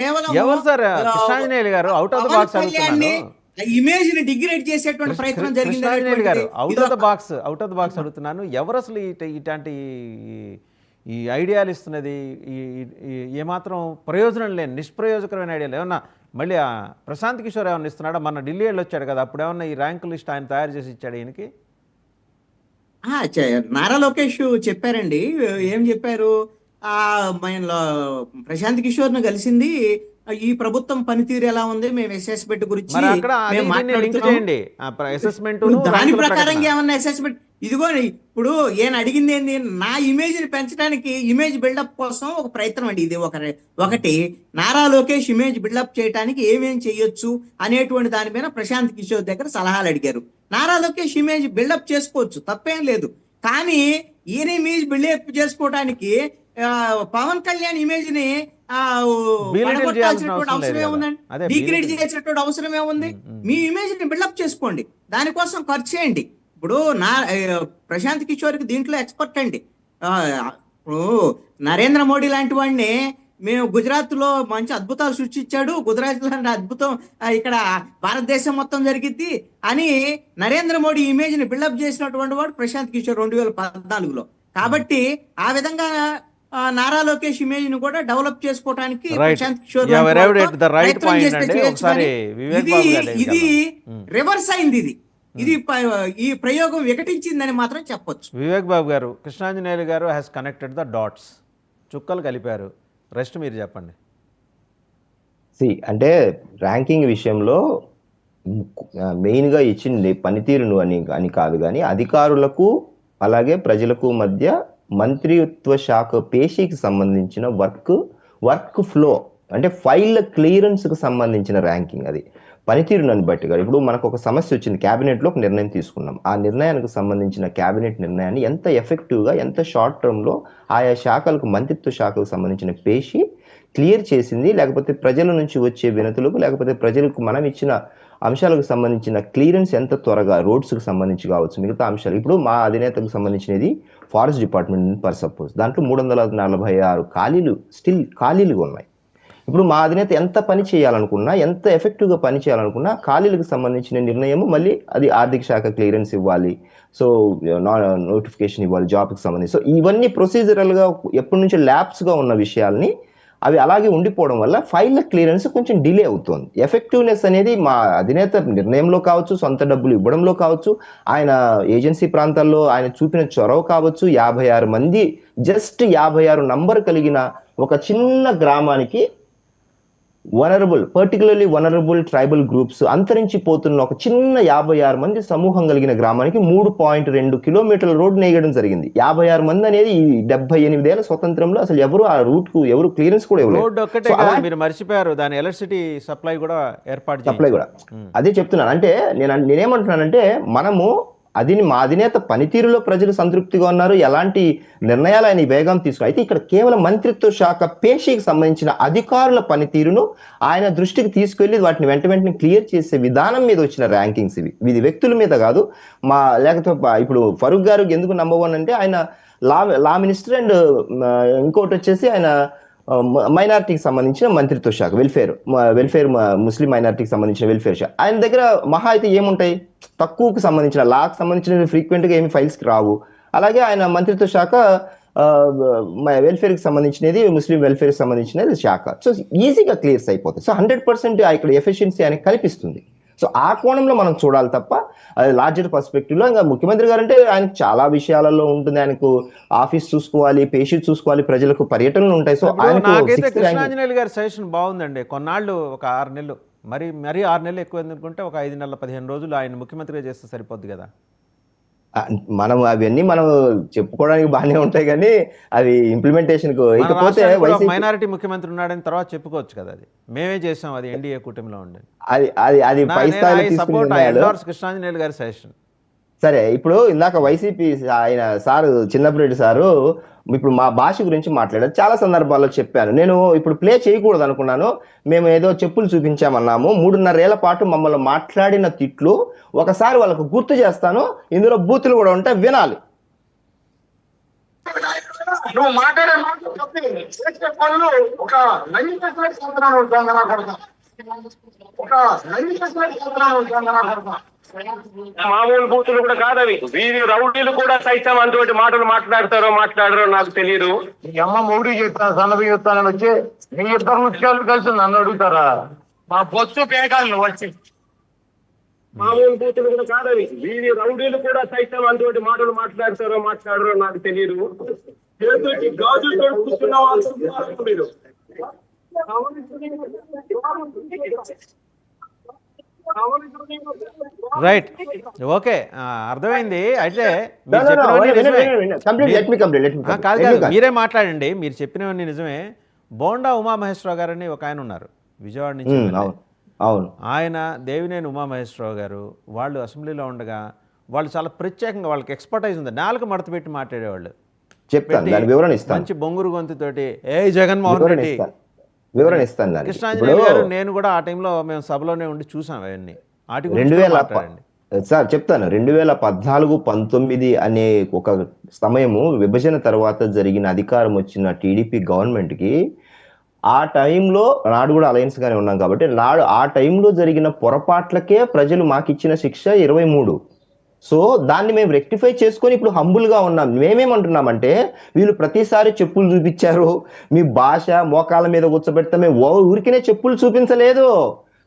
కేవలము ఎవరు sir Krishnanjaneyulu garu? Out of the Pawan box Kalyan అడుగుతున్నాను. ఇమేజ్ ని డిగ్రేడ్ చేసేటువంటి ప్రయత్నం జరిగింది కృష్ణాంజనేయులు గారు అనేటువంటిది అవుట్ ఇది ఆఫ్ ద బాక్స్ అడుగుతున్నాను. ఎవరు అసలు ఇట్లాంటి ఈ ఐడియాలు ఇస్తున్నది? ఏమాత్రం ప్రయోజనం లేని నిష్ప్రయోజకరమైన ఐడియాలు ఏమన్నా మళ్ళీ ప్రశాంత్ కిషోర్ ఏమన్నా ఇస్తున్నాడా? మన ఢిల్లీ వెళ్ళి వచ్చాడు కదా, అప్పుడు ఏమన్నా ఈ ర్యాంకు లిస్ట్ ఆయన తయారు చేసి ఇచ్చాడు ఈయనకి? నారా లోకేష్ చెప్పారండి. ఏం చెప్పారు? ఆ ప్రశాంత్ కిషోర్ ను కలిసింది ఈ ప్రభుత్వం పనితీరు ఎలా ఉంది, మేము అసెస్మెంట్ గురించి మరి అక్కడ మేము లింక్ మాట్లాడుతున్నాం. చేయండి అసెస్మెంట్ దాని ప్రకారంగా ఏమన్నా అసెస్మెంట్ ఇదిగో ఇప్పుడు ఈయన అడిగింది ఏంది? నా ఇమేజ్ ని పెంచడానికి, ఇమేజ్ బిల్డప్ కోసం ఒక ప్రయత్నం అండి ఇది. ఒకటి నారా లోకేష్ ఇమేజ్ బిల్డప్ చేయడానికి ఏమేం చేయొచ్చు అనేటువంటి దాని మీద ప్రశాంత్ కిషోర్ దగ్గర సలహాలు అడిగారు. నారా లోకేష్ ఇమేజ్ బిల్డప్ చేసుకోవచ్చు, తప్పేం లేదు. కానీ ఈయన ఇమేజ్ బిల్డప్ చేసుకోవడానికి పవన్ కళ్యాణ్ ఇమేజ్ ని అవసరం ఏముందండి? డిగ్రేడ్ చేసేటటువంటి అవసరం ఏముంది? మీ ఇమేజ్ ని బిల్డప్ చేసుకోండి, దానికోసం ఖర్చు చేయండి. ఇప్పుడు ప్రశాంత్ కిషోర్ కి దీంట్లో ఎక్స్పర్ట్ అండి. ఇప్పుడు నరేంద్ర మోడీ లాంటి వాడిని మేము గుజరాత్ లో మంచి అద్భుతాలు సృష్టించాడు, గుజరాత్ లాంటి అద్భుతం ఇక్కడ భారతదేశం మొత్తం జరిగిద్ది అని నరేంద్ర మోడీ ఇమేజ్ ని బిల్డప్ చేసినటువంటి వాడు ప్రశాంత్ కిషోర్ 2014లో. కాబట్టి ఆ విధంగా నారా లోకేష్ ఇమేజ్ ను కూడా డెవలప్ చేసుకోవడానికి ప్రశాంత్ కిషోర్ ఇది రివర్స్ అయింది. ఇది ఈ ప్రయోగం వికటించిందని మాత్రం చెప్పొచ్చు. వివేక్ బాబు గారు, కృష్ణాంజనేయులు గారు హ్యాస్ కనెక్టెడ్ ద డాట్స్, చుక్కలు కలిపారు. రెస్ట్ మీరు చెప్పండి. అంటే ర్యాంకింగ్ విషయంలో మెయిన్గా ఇచ్చింది పనితీరును అని కాదు, కానీ అధికారులకు అలాగే ప్రజలకు మధ్య మంత్రిత్వ శాఖ పేషీకి సంబంధించిన వర్క్ ఫ్లో, అంటే ఫైళ్ళ క్లియరెన్స్కి సంబంధించిన ర్యాంకింగ్. అది పనితీరును బట్టి కాదు. ఇప్పుడు మనకు ఒక సమస్య వచ్చింది, క్యాబినెట్లో ఒక నిర్ణయం తీసుకున్నాం. ఆ నిర్ణయానికి సంబంధించిన క్యాబినెట్ నిర్ణయాన్ని ఎంత ఎఫెక్టివ్గా, ఎంత షార్ట్ టర్మ్లో ఆయా శాఖలకు, మంత్రిత్వ శాఖకు సంబంధించిన పేషీ క్లియర్ చేసింది, లేకపోతే ప్రజల నుంచి వచ్చే వినతులకు, లేకపోతే ప్రజలకు మనం ఇచ్చిన అంశాలకు సంబంధించిన క్లియరెన్స్ ఎంత త్వరగా, రోడ్స్కి సంబంధించి కావచ్చు, మిగతా అంశాలు. ఇప్పుడు మా అధినేతకు సంబంధించినది ఫారెస్ట్ డిపార్ట్మెంట్ పర్ సపోజ్, దాంట్లో 346 ఖాళీలుగా ఉన్నాయి. ఇప్పుడు మా అధినేత ఎంత పని చేయాలనుకున్నా, ఎంత ఎఫెక్టివ్గా పని చేయాలనుకున్నా ఖాళీలకు సంబంధించిన నిర్ణయం మళ్ళీ అది ఆర్థిక శాఖ క్లియరెన్స్ ఇవ్వాలి, సో నోటిఫికేషన్ ఇవ్వాలి జాబ్కి సంబంధించి. సో ఇవన్నీ ప్రొసీజరల్గా ఎప్పటి నుంచో ల్యాప్స్గా ఉన్న విషయాల్ని అవి అలాగే ఉండిపోవడం వల్ల ఫైళ్ళ క్లియరెన్స్ కొంచెం డిలే అవుతుంది. ఎఫెక్టివ్నెస్ అనేది మా అధినేత నిర్ణయంలో కావచ్చు, సొంత డబ్బులు ఇవ్వడంలో కావచ్చు, ఆయన ఏజెన్సీ ప్రాంతాల్లో ఆయన చూపిన చొరవ కావచ్చు. 56 మంది, జస్ట్ 56 నంబర్ కలిగిన ఒక చిన్న గ్రామానికి పర్టికులర్లీ వనరబుల్ ట్రైబల్ గ్రూప్స్ అంతరించిపోతున్న ఒక చిన్న 56 మంది సమూహం కలిగిన గ్రామానికి 3.2 కిలోమీటర్ల రోడ్డు నేయడం జరిగింది. 56 మంది అనేది ఈ 78 ఏళ్ల స్వతంత్రంలో అసలు ఎవరు ఆ రూట్ కు ఎవరు క్లియరెన్స్ కూడా ఇవ్వలేదు. మీరు మర్చిపోయారు, దాని ఎలక్ట్రిసిటీ సప్లై కూడా అదే చెప్తున్నాను. అంటే నేనేమంటున్నానంటే మనము మా అధినేత పనితీరులో ప్రజలు సంతృప్తిగా ఉన్నారు, ఎలాంటి నిర్ణయాలు ఆయన వేగం తీసుకున్నారు. అయితే ఇక్కడ కేవలం మంత్రిత్వ శాఖ పేషీకి సంబంధించిన అధికారుల పనితీరును ఆయన దృష్టికి తీసుకెళ్లి వాటిని వెంటనే క్లియర్ చేసే విధానం మీద వచ్చిన ర్యాంకింగ్స్ ఇది వ్యక్తుల మీద కాదు. లేకపోతే ఇప్పుడు ఫరూక్ గారు ఎందుకు నంబర్ 1 అంటే ఆయన లా మినిస్టర్, అండ్ ఇంకోటి వచ్చేసి ఆయన మైనారిటీకి సంబంధించిన మంత్రిత్వ శాఖ, వెల్ఫేర్ ముస్లిం మైనారిటీకి సంబంధించిన వెల్ఫేర్ శాఖ. ఆయన దగ్గర మహా అయితే ఏముంటాయి, తక్కువకు సంబంధించిన లాకు సంబంధించిన ఫ్రీక్వెంట్గా ఏమి ఫైల్స్కి రావు. అలాగే ఆయన మంత్రిత్వ శాఖ వెల్ఫేర్కి సంబంధించినది, ముస్లిం వెల్ఫేర్కి సంబంధించినది శాఖ. సో ఈజీగా క్లియర్స్ అయిపోతాయి. సో 100% ఇక్కడ ఎఫిషియన్సీ ఆయనకి కల్పిస్తుంది. సో ఆ కోణంలో మనం చూడాలి తప్ప అది లార్జర్ పర్స్పెక్టివ్లో. ఇంకా ముఖ్యమంత్రి గారు అంటే ఆయనకు చాలా విషయాలలో ఉంటుంది, ఆయనకు ఆఫీస్ చూసుకోవాలి, పేషెంట్ చూసుకోవాలి, ప్రజలకు పర్యటనలు ఉంటాయి. సో నాకైతే కృష్ణాంజనేయులు గారి సజెషన్ బాగుందండి. కొన్నాళ్ళు ఒక 6 నెలలు, మరీ 6 నెలలు ఎక్కువ ఎందుకుంటే ఒక 5 నెలల 15 రోజులు ఆయన ముఖ్యమంత్రిగా చేస్తే సరిపోద్ది కదా. అవన్నీ మనం చెప్పుకోవడానికి బాగానే ఉంటాయి, కానీ అవి ఇంప్లిమెంటేషన్ మైనారిటీ ముఖ్యమంత్రి ఉన్నాడని తర్వాత చెప్పుకోవచ్చు కదా. అది మేమే చేసాం, అది ఎన్డీఏ కూటమిలో ఉండేది. అది కృష్ణాంజనేయులు గారి సజెషన్. సరే, ఇప్పుడు ఇందాక వైసీపీ ఆయన సారు చిన్నపిరెడ్డి సారు ఇప్పుడు మా భాష గురించి మాట్లాడారు. చాలా సందర్భాల్లో చెప్పాను, నేను ఇప్పుడు ప్లే చేయకూడదు అనుకున్నాను. మేము ఏదో చెప్పులు చూపించామన్నాము, 3.5 ఏళ్ల పాటు మమ్మల్ని మాట్లాడిన తిట్లు ఒకసారి వాళ్ళకు గుర్తు చేస్తాను. ఇందులో బూతులు కూడా ఉంటాయి, వినాలి. నువ్వు మాట్లాడే మాటలు తప్పి చేసే పనులు ఒక నైతికమైన సంతనాలు ఉంటాను నా కొడుకు. ఒక నైతికమైన సంతనాలు ఉంటాను నా కొడుకు. మామూలు బూతులు కూడా కాదవి. వీరి రౌడీలు కూడా సైతం అంతటి మాటలు మాట్లాడరో నాకు తెలియదు. మీ అమ్మ మూడీ చెప్తాను సన్నబి చెప్తానని వచ్చి మీ ఇద్దరు ముఖ్యాలు కలిసి నన్ను అడుగుతారా? మా బొచ్చు పేకాలి నువ్వు వచ్చి. మామూలు బూతులు కూడా కాదవి. వీరి రౌడీలు కూడా సైతం అంతటి మాటలు మాట్లాడరో నాకు తెలియదు. చేతులకి గాజులతో కూర్చున్న వాళ్ళు మీరు. రైట్, ఓకే, అర్థమైంది. అయితే No, మీరు no, no, చెప్పినవన్నీ wait, నిజమే. complete, let me complete. కాదు, మీరే మాట్లాడండి. మీరు చెప్పినవన్నీ నిజమే. బోండా ఉమామహేశ్వరరావు గారు అని ఒక ఆయన ఉన్నారు, విజయవాడ నుంచి ఎమ్మెల్యే. అవును. ఆయన దేవినేని ఉమామహేశ్వరరావు గారు వాళ్ళు అసెంబ్లీలో ఉండగా వాళ్ళు చాలా ప్రత్యేకంగా, వాళ్ళకి ఎక్స్పర్టైజ్ ఉంది, నాలుగు మడత పెట్టి మాట్లాడేవాళ్ళు. చెప్తాను, దాని వివరణ ఇస్తాను. మంచి బొంగురు గొంతుతోటి జగన్మోహన్ రెడ్డి వివరణ ఇస్తాను దానికి. కృష్ణాంజనేయులు గారు, నేను కూడా ఆ టైంలో మేము సభలోనే ఉండి చూసాం అవన్నీ. వాటి గురించి 2000 మాట్లాడండి. సార్ చెప్తాను. 2014-19 అనే ఒక సమయము, విభజన తర్వాత జరిగిన అధికారం వచ్చిన టీడీపీ గవర్నమెంట్కి ఆ టైంలో, నాడు కూడా అలయన్స్ గానే ఉన్నాం కాబట్టి, ఆ టైంలో జరిగిన పొరపాట్లకే ప్రజలు మాకిచ్చిన శిక్ష 23. సో దాన్ని మేము రెక్టిఫై చేసుకొని ఇప్పుడు హంబుల్గా ఉన్నాం. మేమేమంటున్నామంటే, వీళ్ళు ప్రతిసారి చెప్పులు చూపించారు, మీ భాష మోకాళ్ళ మీద కూర్చోబెడితే మేము ఊరికినే చెప్పులు చూపించలేదు,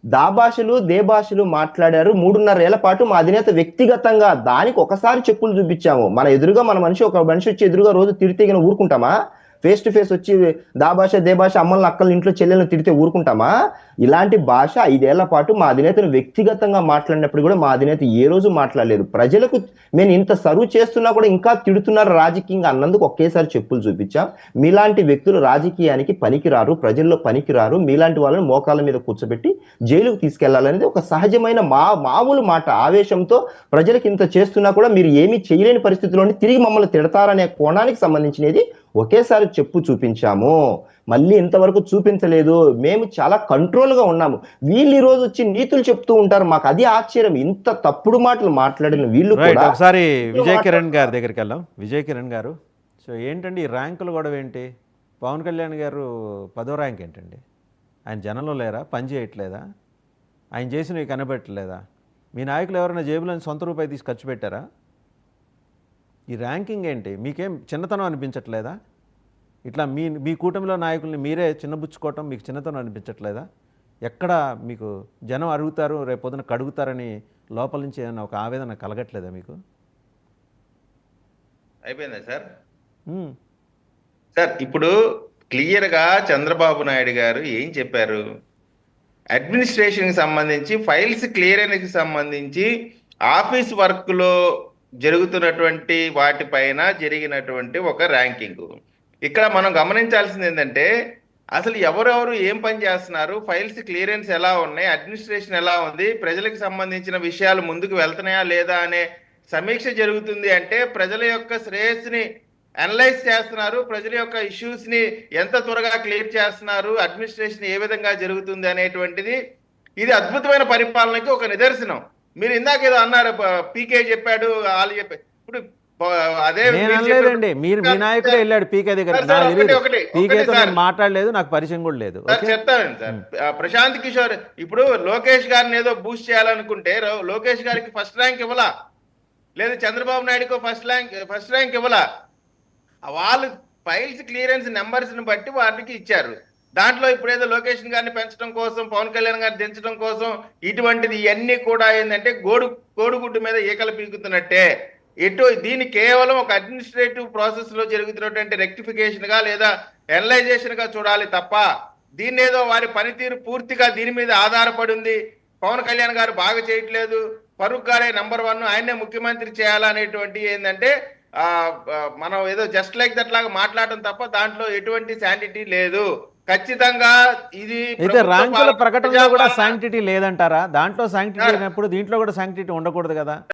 దా భాషలు దే భాషలు మాట్లాడారు 3.5 ఏళ్ల పాటు మా అధినేత వ్యక్తిగతంగా. దానికి ఒకసారి చెప్పులు చూపించాము. మన ఎదురుగా ఒక మనిషి వచ్చి ఎదురుగా రోజు తిడితే ఊరుకుంటామా? ఫేస్ టు ఫేస్ వచ్చి దా భాష దే భాష అమ్మల్ని అక్కల్ని ఇంట్లో చెల్లెలను తిడితే ఊరుకుంటామా? ఇలాంటి భాష 5 ఏళ్ల పాటు మా అధినేతను వ్యక్తిగతంగా మాట్లాడినప్పుడు కూడా మా అధినేత ఏ రోజు మాట్లాడలేదు. ప్రజలకు మేము ఇంత సర్వ్ చేస్తున్నా కూడా ఇంకా తిడుతున్నారు రాజకీయంగా అన్నందుకు ఒకేసారి చెప్పులు చూపించాం. మీలాంటి వ్యక్తులు రాజకీయానికి పనికిరారు, ప్రజల్లో పనికిరారు, మీలాంటి వాళ్ళని మోకాళ్ళ మీద కూర్చోబెట్టి జైలుకు తీసుకెళ్లాలనేది ఒక సహజమైన మామూలు మాట. ఆవేశంతో ప్రజలకు ఇంత చేస్తున్నా కూడా మీరు ఏమీ చేయలేని పరిస్థితిలోని తిరిగి మమ్మల్ని తిడతారనే కోణానికి సంబంధించినది ఒకేసారి చెప్పు చూపించాము. మళ్ళీ ఇంతవరకు చూపించలేదు. మేము చాలా కంట్రోల్గా ఉన్నాము. వీళ్ళు ఈ రోజు వచ్చి నీతులు చెప్తూ ఉంటారు. మాకు అది ఆశ్చర్యం. ఇంత తప్పుడు మాటలు మాట్లాడిన వీళ్ళు కూడా. ఒకసారి విజయ్ కిరణ్ గారి దగ్గరికి వెళ్దాం. విజయ్ కిరణ్ గారు, సో ఏంటండి ఈ ర్యాంకులు గొడవ ఏంటి? పవన్ కళ్యాణ్ గారు 10వ ర్యాంక్ ఏంటండి? ఆయన జనంలో లేరా? పని చేయట్లేదా? ఆయన చేసినవి కనబెట్టలేదా? మీ నాయకులు ఎవరైనా జేబులో సొంత రూపాయి తీసి ఖర్చు పెట్టారా? ఈ ర్యాంకింగ్ ఏంటి? మీకేం చిన్నతనం అనిపించట్లేదా? ఇట్లా మీ కూటమిలో నాయకుల్ని మీరే చిన్నబుచ్చుకోవటం మీకు చిన్నతనం అనిపించట్లేదా? ఎక్కడ మీకు జనం అడుగుతారు, రేపొద్దున కడుగుతారని లోపల నుంచి ఏమైనా ఒక ఆవేదన కలగట్లేదా మీకు? అయిపోయిందా సార్? సార్ ఇప్పుడు క్లియర్గా చంద్రబాబు నాయుడు గారు ఏం చెప్పారు? అడ్మినిస్ట్రేషన్కి సంబంధించి, ఫైల్స్ క్లియరెన్స్కి సంబంధించి, ఆఫీస్ వర్క్లో జరుగుతున్నటువంటి వాటిపైన జరిగినటువంటి ఒక ర్యాంకింగ్. ఇక్కడ మనం గమనించాల్సింది ఏంటంటే, అసలు ఎవరెవరు ఏం పని చేస్తున్నారు, ఫైల్స్ క్లియరెన్స్ ఎలా ఉన్నాయి, అడ్మినిస్ట్రేషన్ ఎలా ఉంది, ప్రజలకు సంబంధించిన విషయాలు ముందుకు వెళ్తున్నాయా లేదా అనే సమీక్ష జరుగుతుంది. అంటే ప్రజల యొక్క శ్రేయస్సుని అనలైజ్ చేస్తున్నారు, ప్రజల యొక్క ఇష్యూస్ని ఎంత త్వరగా క్లియర్ చేస్తున్నారు, అడ్మినిస్ట్రేషన్ ఏ విధంగా జరుగుతుంది అనేటువంటిది ఇది అద్భుతమైన పరిపాలనకి ఒక నిదర్శనం. మీరు ఇందాక ఏదో అన్నారు, పీకే చెప్పాడు, వాళ్ళు చెప్పారు. ఇప్పుడు అదే లేదండి, మీరు మీ నాయకుడే వెళ్ళాడు పీకే దగ్గర. పీకేతో నేను మాట్లాడలేదు, నాకు పరిచయం కూడా లేదు. చెప్తానండి సార్. ప్రశాంత్ కిషోర్ ఇప్పుడు లోకేష్ గారిని ఏదో బూస్ట్ చేయాలనుకుంటే లోకేష్ గారికి ఫస్ట్ ర్యాంక్ ఇవ్వలా, లేదా చంద్రబాబు నాయుడుకో ఫస్ట్ ర్యాంక్ ఇవ్వలా. వాళ్ళు ఫైల్స్ క్లియరెన్స్ నెంబర్స్ ని బట్టి వాటికి ఇచ్చారు. దాంట్లో ఇప్పుడు ఏదో లొకేషన్ గారిని పెంచడం కోసం, పవన్ కళ్యాణ్ గారిని దించడం కోసం ఇటువంటిది ఇవన్నీ కూడా ఏంటంటే కోడిగుడ్డు మీద ఈకలు పీకుతున్నట్టే. దీన్ని కేవలం ఒక అడ్మినిస్ట్రేటివ్ ప్రాసెస్ లో జరుగుతున్నటువంటి రెక్టిఫికేషన్ గా లేదా ఎనలైజేషన్ గా చూడాలి తప్ప, దీన్ని ఏదో వారి పనితీరు పూర్తిగా దీని మీద ఆధారపడి ఉంది, పవన్ కళ్యాణ్ గారు బాగా చేయట్లేదు, ఫరూక్ గారే నంబర్ 1, ఆయనే ముఖ్యమంత్రి చేయాలనేటువంటి ఏంటంటే మనం ఏదో జస్ట్ లైక్ దట్ లాగా మాట్లాడటం తప్ప దాంట్లో ఎటువంటి శాంటిటీ లేదు. ఖచ్చితంగా ఇది అయితే ర్యాంకుల ప్రకటనలో కూడా శాంక్టిటీ లేదంటారా? దాంట్లో శాంక్టిటీ లేనప్పుడు దీంట్లో కూడా శాంక్టిటీ ఉండకూడదు కదా?